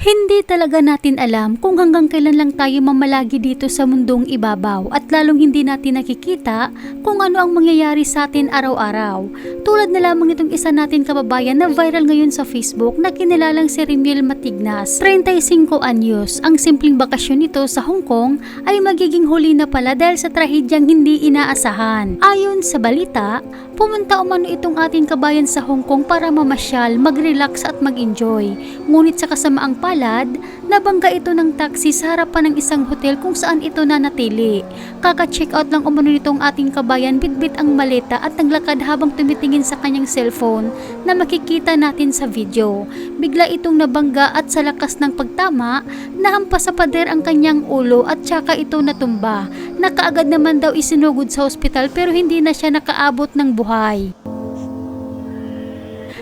Hindi talaga natin alam kung hanggang kailan lang tayo mamalagi dito sa mundong ibabaw at lalong hindi natin nakikita kung ano ang mangyayari sa atin araw-araw. Tulad na lamang itong isa natin kababayan na viral ngayon sa Facebook na kinilalang si Remiel Matignas, 35 anyos. Ang simpleng bakasyon nito sa Hong Kong ay magiging huli na pala dahil sa trahedyang hindi inaasahan. Ayon sa balita, pumunta umano itong ating kabayan sa Hong Kong para mamasyal, mag-relax at mag-enjoy. Ngunit sa kasamaang palad, nabangga ito ng taxi sa harapan ng isang hotel kung saan ito nanatili. Kaka-check out lang umano nitong ating kabayan, bitbit ang maleta at naglakad habang tumitingin sa kanyang cellphone na makikita natin sa video. Bigla itong nabangga at sa lakas ng pagtama, nahampas sa pader ang kanyang ulo at tsaka ito natumba. Nakaagad naman daw isinugod sa ospital pero hindi na siya nakaabot ng buhay.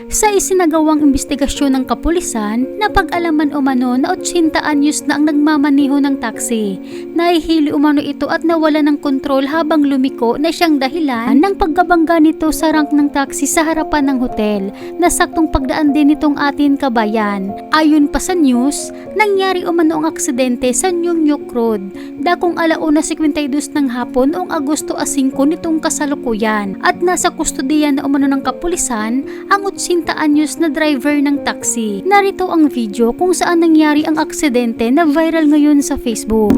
Sa isinagawang investigasyon ng kapulisan, napag-alaman umano na 80 anyos na ang nagmamaniho ng taxi. Nahihili umano ito at nawala ng kontrol habang lumiko na siyang dahilan ng pagkabangga nito sa rank ng taxi sa harapan ng hotel, na saktong pagdaan din nitong ating kabayan. Ayon pa sa news, nangyari umano ang aksidente sa Nyon Yok Road, dakong 1:52 ng hapon noong Agosto 5 nitong kasalukuyan, at nasa kustodiya na umano ng kapulisan ang 80 anyos na driver ng taxi. Narito ang video kung saan nangyari ang aksidente na viral ngayon sa Facebook.